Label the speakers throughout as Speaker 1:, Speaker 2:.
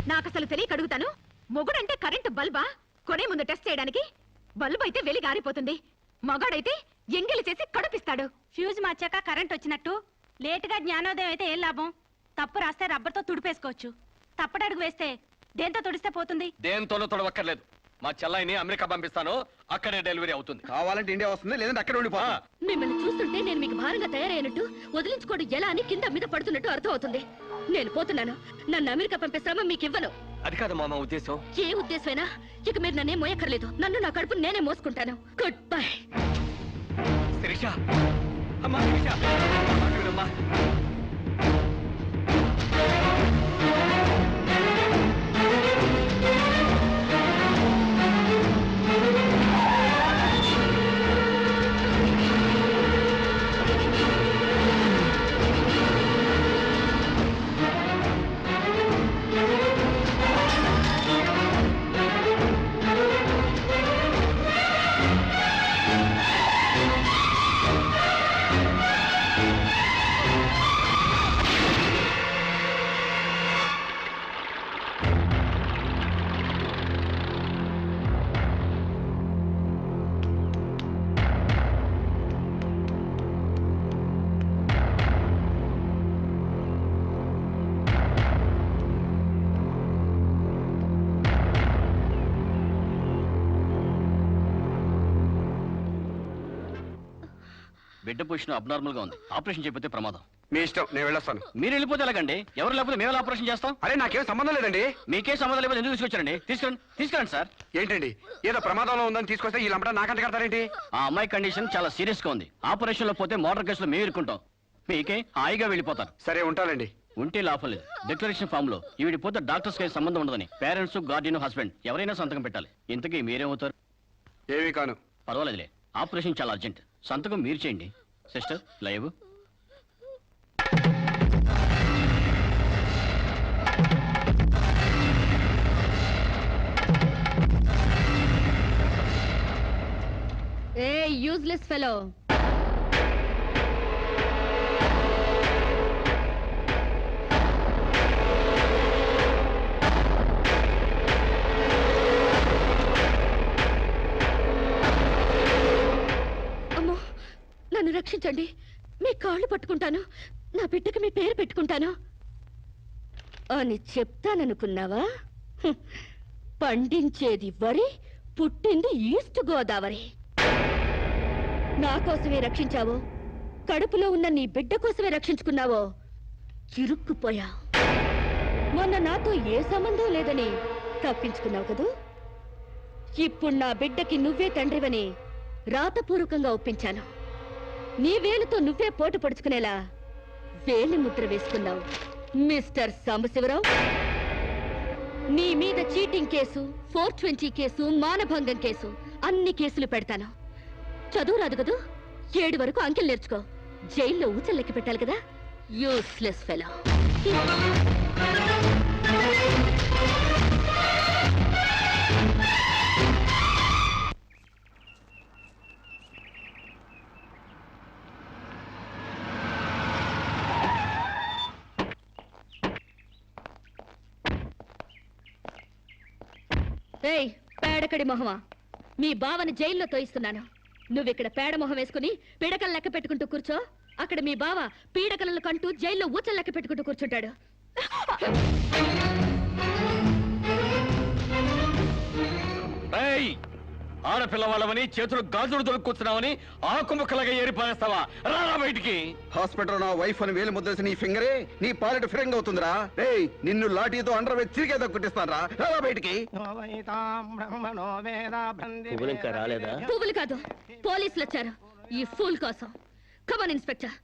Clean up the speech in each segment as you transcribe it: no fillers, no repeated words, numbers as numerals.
Speaker 1: నాకు అసలు తెలియక అడుగుతాను, మొగుడంటే కరెంటు బల్బా? కొనే ముందు టెస్ట్ చేయడానికి. బల్బు అయితే వెలి గారిపోతుంది, మగాడైతే ఎంగిలి చేసి కడుపిస్తాడు.
Speaker 2: ఫ్యూజ్ మార్చాక కరెంట్ వచ్చినట్టు లేటుగా జ్ఞానోదయం అయితే ఏం లాభం? తప్పు రాస్తే రబ్బర్తో తుడిపేసుకోవచ్చు, తప్పటడుగు వేస్తే దేంతో తుడిస్తే పోతుంది?
Speaker 3: దేంతోనూ తొడవక్కర్లేదు. మా చెల్లాయిని అమెరికా పంపిస్తాను, అక్కడే డెలివరీ అవుతుంది.
Speaker 4: కావాలంటే ఇండియా వస్తుంది, లేదంటే అక్కడ ఉండిపో.
Speaker 1: మిమ్మల్ని చూస్తుంటే నేను మీకు భారంగా తయారైనట్టు, వదిలించుకోవడం ఎలా అని కింద మీద పడుతున్నట్టు అర్థం అవుతుంది. నేను పోతున్నాను. నన్ను అమెరికా పంపిస్తామా మీకు ఇవ్వను.
Speaker 3: అది కాదు మా ఉద్దేశం.
Speaker 1: ఏ ఉద్దేశమైనా ఇక మీరు నన్నే మోయక్కర్లేదు. నన్ను నా కడుపు నేనే మోసుకుంటాను. Good bye.
Speaker 3: శిరీష, అమ్మా శిరీష, అమ్మా. బిడ్డ పొజిషన్ అబ్నార్మల్ గా ఉంది. ఆపరేషన్ చేయకపోతే ప్రమాదం.
Speaker 4: మీ ఇష్టం, నేను వెళ్ళొస్తాను.
Speaker 3: మీరు వెళ్ళిపోతే ఎలాగండి? ఎవరు లేకపోతే మేము ఆపరేషన్ చేస్తాం.
Speaker 4: అరే నాకేం సంబంధం లేదండి.
Speaker 3: మీకే సంబంధం లేకపోతే ఎందుకు తీసుకొచ్చారండి? తీసుకురండి సార్.
Speaker 4: ఏంటండి ఏదో ప్రమాదంలో ఉందని తీసుకొస్తే ఈ లంపట నాకంటే కడతారేంటి?
Speaker 3: ఆ అమ్మాయి కండిషన్ చాలా సీరియస్ గా ఉంది. ఆపరేషన్ లో పోతే మోటార్ కేసులో మేము ఇరుకుంటాం. మీకే హాయిగా వెళ్ళిపోతారు.
Speaker 4: సరే ఉంటానండి.
Speaker 3: ఉంటే లాభం లేదు. డిక్లరేషన్ ఫామ్ లో ఈవిడి పోతే డాక్టర్స్ కి సంబంధం ఉండదని పేరెంట్స్, గార్డియన్, హస్బెండ్ ఎవరైనా సంతకం పెట్టాలి. ఇంతకీ మీరేమవుతారు?
Speaker 4: ఏమీ కాను.
Speaker 3: పర్వాలేదులే, ఆపరేషన్ చాలా అర్జెంట్. సంతకం మీరు చేయండి. Sister live.
Speaker 1: ఏ యూజ్లెస్ ఫెలో, నన్ను రక్షించండి. మీ కాళ్ళు పట్టుకుంటాను, నా బిడ్డకి మీ పేరు పెట్టుకుంటాను అని చెప్తాననుకున్నావా? పండించేది వరి, పుట్టింది ఈస్ట్ గోదావరి. నా కోసమే రక్షించావో, కడుపులో ఉన్న నీ బిడ్డ కోసమే రక్షించుకున్నావో చిరుక్కుపోయా. మొన్న నాతో ఏ సంబంధం లేదని తప్పించుకున్నావు కదూ. ఇప్పుడు నా బిడ్డకి నువ్వే తండ్రివని రాతపూర్వకంగా ఒప్పించాను. నీ వేలుతో నువ్వే పోటు పడుచుకునేలా వేలి ముద్ర వేసుకున్నావు మిస్టర్ సాంబశివరావు. నీ మీద చీటింగ్ కేసు, 420 కేసు, మానభంగం కేసు, అన్ని కేసులు పెడతాను. చదువు రాదు కదూ, 7 వరకు అంకెలు నేర్చుకో. జైల్లో ఊచలు లెక్క పెట్టాలి కదా. Useless fellow. ఏయ్ పేడకడి మొహమా, మీ బావని జైల్లో తోయిస్తున్నాను. నువ్విక్కడ పేడ మొహం వేసుకుని పీడకలు లెక్క పెట్టుకుంటూ కూర్చో. అక్కడ మీ బావ పీడకలను కంటూ జైల్లో ఊచలు లెక్క పెట్టుకుంటూ కూర్చుంటాడు.
Speaker 3: ఆడపిల్లవాళ్ళమని చేతులు గాజులు దొరుకుతున్నావని ఆకుముక్కలుగా ఏరిపారేస్తావా? రారా బయటికి.
Speaker 4: హాస్పిటల్ నా వైఫ్ అని వేలు ముద్రేసి నీ ఫింగరే నీ పాలెట్ ఫిరంగ్ అవుతుందిరా. ఏయ్ నిన్ను లాఠీతో అండర్ వేసి చిరిగేదో కుట్టిస్తాను రా. రారా బయటికి.
Speaker 1: పువ్వులు కాదు, పోలీసులు వచ్చారు ఈ ఫూల్ కోసం. Come on inspector.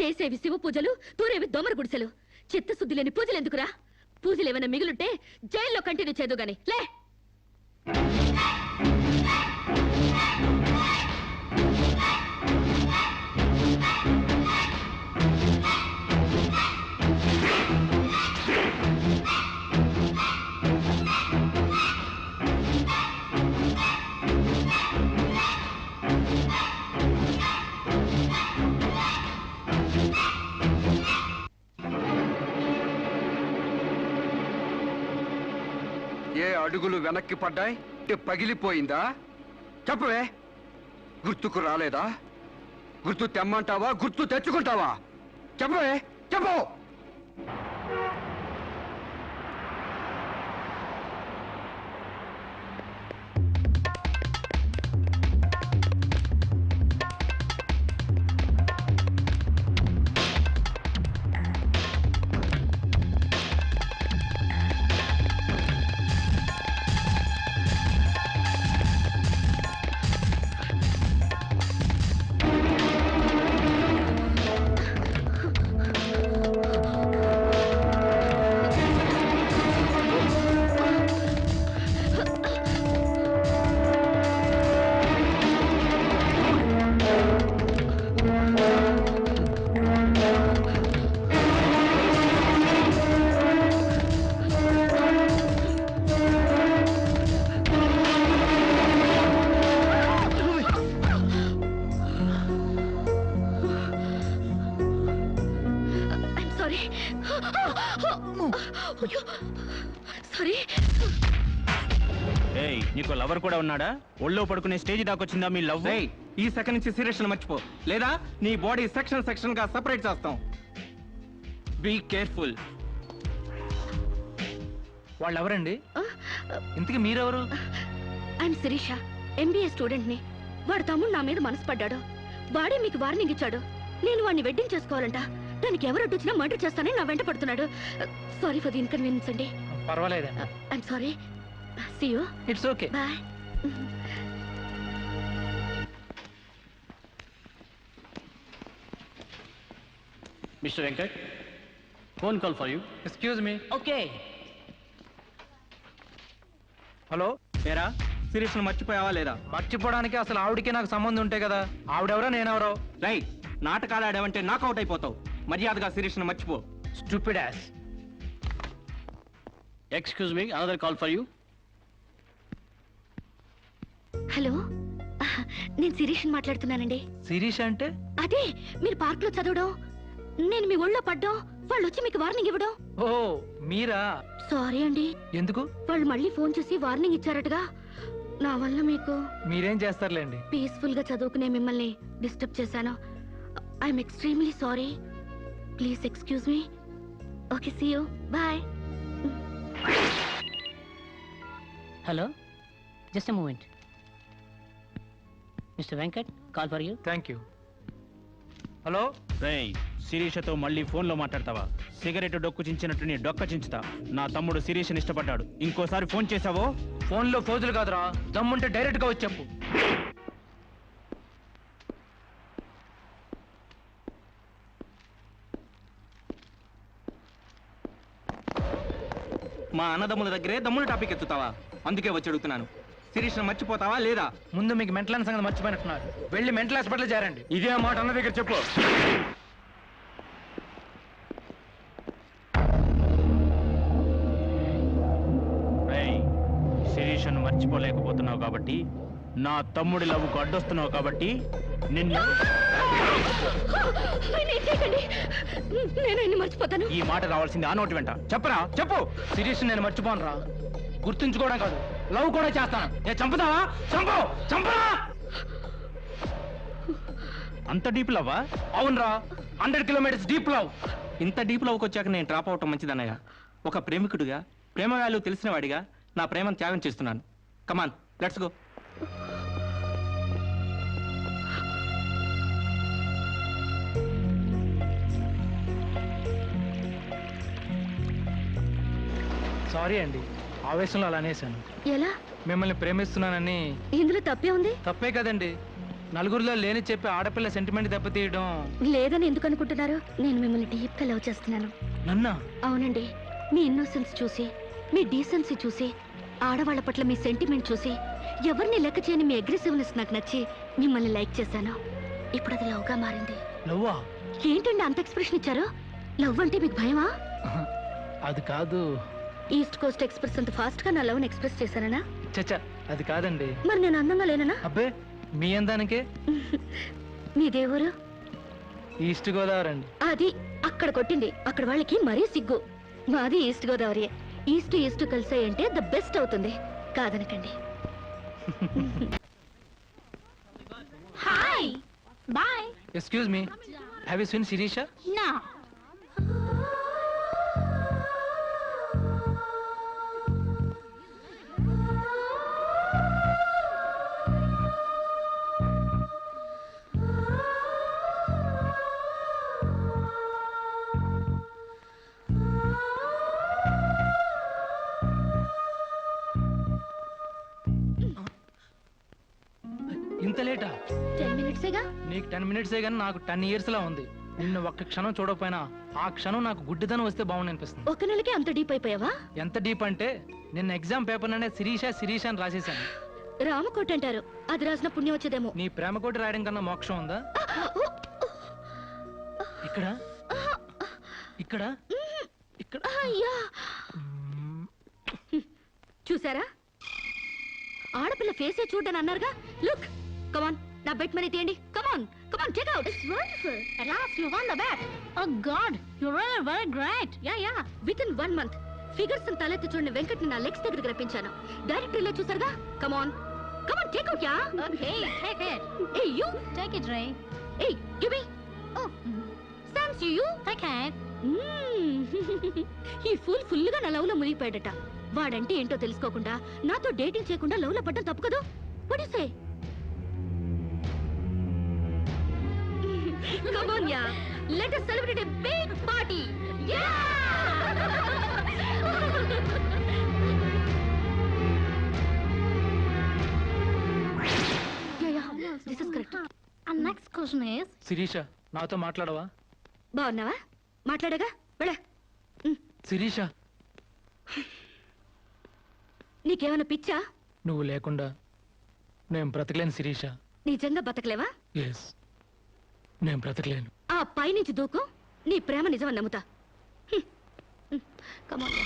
Speaker 1: చేసేవి శివ పూజలు, తూరేవి దొమర గుడిసెలు. చిత్తశుద్ధి లేని పూజలు ఎందుకురా? పూజలు ఏమైనా మిగులుంటే జైల్లో కంటిన్యూ చేదు గాని లే.
Speaker 5: ఏ అడుగులు వెనక్కి పడ్డాయి? పగిలిపోయిందా? చెప్పవే, గుర్తుకు రాలేదా? గుర్తు తెమ్మంటావా, గుర్తు తెచ్చుకుంటావా? చెప్పవే, చెప్పు.
Speaker 1: I'm sorry. సారీ.
Speaker 6: ఏయ్, నీకు లవర్ కూడా ఉన్నాడా? ఒళ్ళో పడుకునే స్టేజ్ దాకొచ్చిందా మీ లవ్?
Speaker 5: రేయ్, ఈ సెకండ్ నుంచి సీరియస్ మర్చిపో, లేదా నీ బాడీ సెక్షన్ సెక్షన్ గా సెపరేట్ చేస్తాం. Be careful.
Speaker 6: వాళ్ళు ఎవరండి? ఇంతకీ మీరెవరు?
Speaker 1: ఐఎమ్ శిరీష, ఎంబీఏ స్టూడెంట్ ని. వాడు తమ్ముడు నా మీద మనసు పడ్డాడు. వాడే మీకు వార్నింగ్ ఇచ్చాడు. నేను వాడిని వెడ్డింగ్ చేసుకోవాలంట. దానికి ఎవరు అడ్డొచ్చినా మర్డర్ చేస్తానని నా వెంట పడుతున్నాడు. సారీ ఫర్ ది ఇన్కన్వీనియన్స్ అండి.
Speaker 6: పర్వాలేదండి.
Speaker 1: I'm sorry. See you.
Speaker 6: It's okay.
Speaker 1: Bye.
Speaker 3: Mister Venkat, phone call for you.
Speaker 6: Excuse me. Okay. Hello,
Speaker 5: ఏరా, సీరియస్ మర్చిపోయావా లేదా?
Speaker 6: మర్చిపోవడానికి అసలు ఆవిడకి నాకు సంబంధం ఉంటే కదా. ఆవిడెవరో నేనెవరో.
Speaker 5: రై, నాటకాలు ఆడావంటే నాకౌట్ అయిపోతావు. మర్యాదగా సీరియస్ మర్చిపో.
Speaker 6: Stupid ass.
Speaker 3: Excuse me, another call for you.
Speaker 1: Hello, నేను శిరీష్ మాట్లాడుతున్నానండి.
Speaker 6: శిరీష్ అంటే?
Speaker 1: అదే మీరు పార్క్ లో చదవడం, నేను మీ ఒళ్ళో పడ్డం, వాళ్ళు వచ్చి మీకు వార్నింగ్ ఇవ్వడం.
Speaker 6: ఓ, మీరా?
Speaker 1: సారీ అండి.
Speaker 6: ఎందుకు?
Speaker 1: వాళ్ళు మళ్ళీ ఫోన్ చేసి వార్నింగ్ ఇచ్చారటగా. నా వల్ల మీకు
Speaker 6: మీరేం చేస్తారులేండి.
Speaker 1: పీస్ఫుల్ గా చదువుకునే మిమ్మల్ని డిస్టర్బ్ చేశాను. I'm extremely sorry. Please excuse me. Okay, see you. Bye.
Speaker 7: Hello, just a moment. Mr. Venkat, call for you.
Speaker 6: Thank you. Hello. రేయ్, శిరీషతో మళ్ళీ ఫోన్లో మాట్లాడతావా? సిగరెట్ డొక్కు చించినట్టు నీ డొక్క చించుతా. నా తమ్ముడు శిరీషని ఇష్టపడ్డాడు. ఇంకోసారి ఫోన్ చేసావో ఫోన్లో ఫోజులు కాదురా, దమ్ముంటే డైరెక్ట్ గా వచ్చి చెప్పు.
Speaker 5: మా అన్నదమ్ముల దగ్గరే దమ్ముల టాపిక్ ఎత్తుతావా? అందుకే వచ్చి అడుగుతున్నాను, శిరీష్ మర్చిపోతావా లేదా?
Speaker 6: ముందు మీకు మెంటల్ సంగతి మర్చిపోయినట్టున్నారు. వెళ్ళి మెంటల్ హాస్పిటల్ చేరండి.
Speaker 5: ఇదే మాట అన్న దగ్గర చెప్పు.
Speaker 6: రేయ్, శిరీషను మర్చిపోలేకపోతున్నావు కాబట్టి, నా తమ్ముడి లవ్వుకు అడ్డొస్తున్నావు కాబట్టి నిన్ను.
Speaker 1: నేను ఆయన్ని మర్చిపోతాను.
Speaker 6: ఈ మాట రావాల్సింది ఆ నోటి వెంట. చెప్పరా, చెప్పు. శిరీష్ నేను మర్చిపోను రా. గుర్తుంచుకోవడం కాదు, లవ్ కూడా చేస్తాను. నేను చంపుతావా? చంపు, చంపరా. అంత డీప్ లవ్వా? అవునరా, 100 కిలోమీటర్స్ డీప్ లవ్.
Speaker 5: ఇంత డీప్ లవ్కి వచ్చాక నేను డ్రాప్ అవటం మంచిదన్నయ్య. ఒక ప్రేమికుడిగా, ప్రేమ వాల్యూ తెలిసిన వాడిగా నా ప్రేమను త్యాగం చేస్తున్నాను. కమాన్, లెట్స్ గో.
Speaker 6: సారీ అండి, ఆవేశంలో అలా అనేసాను.
Speaker 1: ఎలా?
Speaker 6: మిమ్మల్ని ప్రేమిస్తున్నానని.
Speaker 1: ఇందులో తప్పే ఉంది?
Speaker 6: తప్పే కదండి. నలుగురిలో లేని చెప్పి ఆడపిల్ల సెంటిమెంట్ దెబ్బతీయడం.
Speaker 1: లేదని ఎందుకు అనుకుంటున్నారు? నేను మిమ్మల్ని డీప్ గా లవ్ చేస్తున్నాను.
Speaker 6: నన్నా?
Speaker 1: అవునండి. మీ ఇన్నోసెన్స్ చూసి, మీ డీసెన్సీ చూసి, ఆడవాళ్ల పట్ల మీ సెంటిమెంట్ చూసి, ఎవరిని లెక్క చేయని మీ అగ్రెసివ్నెస్ నాకు నచ్చి మిమ్మల్ని లైక్ చేశాను. ఇప్పుడు అది లవ్ గా మారింది.
Speaker 6: లవ్వా?
Speaker 1: ఏంటండి అంత ఎక్స్ప్రెషన్ ఇచ్చారు? లవ్ అంటే మీకు భయమా?
Speaker 6: అది కాదు.
Speaker 1: ఈస్ట్ కోస్ట్ ఎక్స్ప్రెస్ అంత ఫాస్ట్ గా నా లవ్ ని ఎక్స్ప్రెస్ చేశానా?
Speaker 6: చచ్చా, అది కాదండి.
Speaker 1: మరి నేను అందంగా లేనా?
Speaker 6: అబ్బే, మీ అందానికే.
Speaker 1: మీ దేవురు?
Speaker 6: ఈస్ట్ గోదావరి అండి.
Speaker 1: అది అక్కడ కొట్టింది. అక్కడ వాళ్ళకి మరీ సిగ్గు. మాది ఈస్ట్ గోదావరి. ఈస్ట్ కలిసాయంటే ద బెస్ట్ అవుతుంది, కాదనకండి.
Speaker 2: Hi boy.
Speaker 5: Excuse me, have you seen Sirisha?
Speaker 2: నా
Speaker 5: ఇంత లేటా?
Speaker 1: 10 మినిట్సేగా.
Speaker 5: నీకు 10 మినిట్సే కానీ నాకు 10 years లా ఉంది. నిన్ను ఒక్క క్షణం చూడకపోయినా ఆ క్షణం నాకు గుడ్డిదనం వస్తే బాగుంది అనిపిస్తుంది.
Speaker 1: ఒక నెలకే అంత డీప్ అయిపోయావా?
Speaker 5: ఎంత డీప్ అంటే నిన్న ఎగ్జామ్ పేపర్ అనే శిరీష అని రాసేసాను.
Speaker 1: రామకోట అంటారు, అది రాసిన పుణ్యం వచ్చేదేమో.
Speaker 5: నీ ప్రేమ కోటి రాయడం కన్నా మోక్షం ఉందా? ఇక్కడ ఇక్కడ ఇక్కడ
Speaker 1: అయ్యా, చూసారా, ఆడపిల్ల ఫేసే చూడని అన్నారుగా. లుక్, కమాన్, నా బెట్ మనీ తీయండి. Come on come on, take out. It's wonderful.
Speaker 2: at last you won the bet. Oh god, you're really very great. Yeah.
Speaker 1: With in 1 month figures తలెత్తి చూడని వెంకట్ నా లెగ్స్ దగ్గరికి రప్పించాను. డైరెక్టరీలో చూసారుగా. Come on come on, take out. Yeah
Speaker 2: Okay, take it.
Speaker 1: Hey you
Speaker 2: Take it, Ray.
Speaker 1: Hey give me.
Speaker 2: Oh,
Speaker 1: thanks you.
Speaker 2: take it.
Speaker 1: ఈ ఫుల్గా నా లవ్ లో మునిగిపోయాడట. వాడంటే ఏంటో తెలుసుకోకుండా నాతో డేటింగ్ చేయకుండా లవ్ లో పడ్డం తప్పు కదా. What you say? Come on, yeah. Let us celebrate a big party. Yeah! Yeah. This is correct.
Speaker 2: And next question is,
Speaker 5: Sirisha, నాతో మాట్లాడవా?
Speaker 1: బాగున్నావా? మాట్లాడగా వెళ్ళ.
Speaker 5: శిరీష,
Speaker 1: నీకేమైనా పిచ్చా?
Speaker 5: నువ్వు లేకుండా నేను బ్రతకలేను శిరీష.
Speaker 1: నిజంగా బతకలేవా?
Speaker 5: ఎస్, నేను బ్రతకలేను.
Speaker 1: ఆ పైనుంచి దూకు, నీ ప్రేమ నిజమని నమ్ముతా. కమాన్.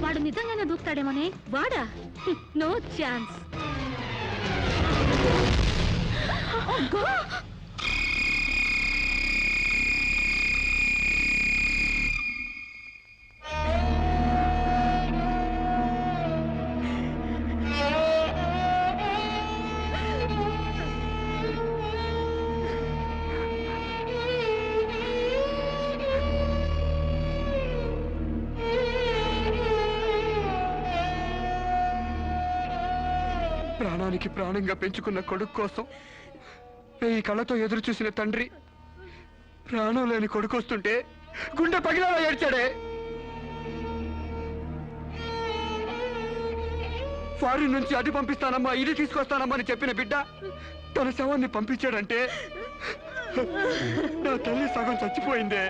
Speaker 1: వాడు నిజంగానే దూకుతాడేమోనే. వాడా? No chance.
Speaker 4: ప్రాణానికి ప్రాణంగా పెంచుకున్న కొడుకు కోసం 1000 కళ్ళతో ఎదురు చూసిన తండ్రి ప్రాణం లేని కొడుకు వస్తుంటే గుండె పగిలేలా ఏడ్చాడే. ఫారిన్ నుంచి అది పంపిస్తానమ్మా, ఇది తీసుకొస్తానమ్మా అని చెప్పిన బిడ్డ తన శవాన్ని పంపించాడంటే నా తల్లి సగం చచ్చిపోయిందే.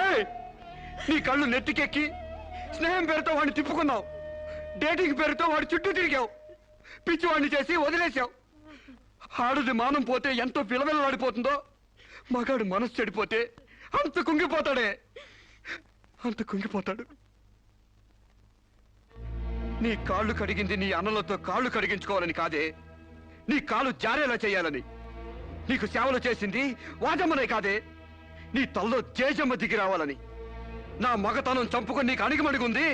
Speaker 4: ఏయ్! నీ కళ్ళు నెత్తికెక్కి స్నేహం పేరుతో వాడిని తిప్పుకున్నావు, డేటింగ్ పేరుతో వాడి చుట్టూ తిరిగావు, పిచ్చివాడిని చేసి వదిలేశావు. ఆడది మానం పోతే ఎంతో విలవిలలాడిపోతుందో, మగాడు మనసు చెడిపోతే అంత కుంగిపోతాడే, అంత కుంగిపోతాడు. నీ కాళ్ళు కడిగింది నీ అన్నలతో కాళ్ళు కడిగించుకోవాలని కాదే, నీ కాళ్ళు జారేలా చేయాలని. నీకు సేవలు చేసింది వాజమ్మనే కాదే, నీ తల్లో జేజమ్మ దిగి రావాలని. నా మగతనం చంపుకొని నీకు అణిగిమణిగుంది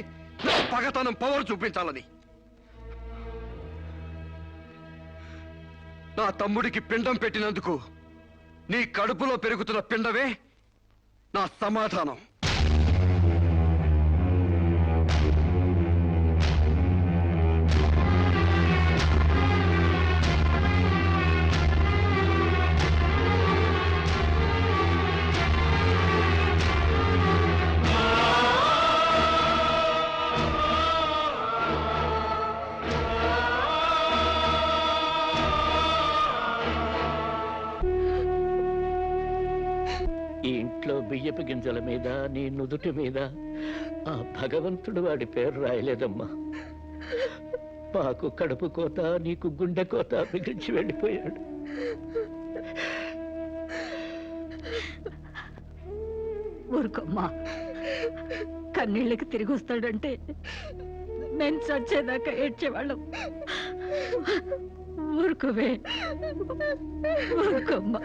Speaker 4: నా పగతనం పవర్ చూపించాలని. నా తమ్ముడికి పిండం పెట్టినందుకు నీ కడుపులో పెరుగుతున్న పిండమే నా సమాధానం.
Speaker 8: ఈ ఇంట్లో బియ్యపు గింజల మీద నీ నుదుటి మీద ఆ భగవంతుడు వాడి పేరు రాయలేదమ్మా. మాకు కడుపు కోత, నీకు గుండె కోత మిగిల్చి వెళ్ళిపోయాడు.
Speaker 9: ఊరుకోమ్మా, కన్నీళ్ళకి తిరిగి వస్తాడంటే
Speaker 1: మేము చచ్చేదాకా ఏడ్చేవాళ్ళం. ఊరుకోవే, ఊరుకోమ్మా.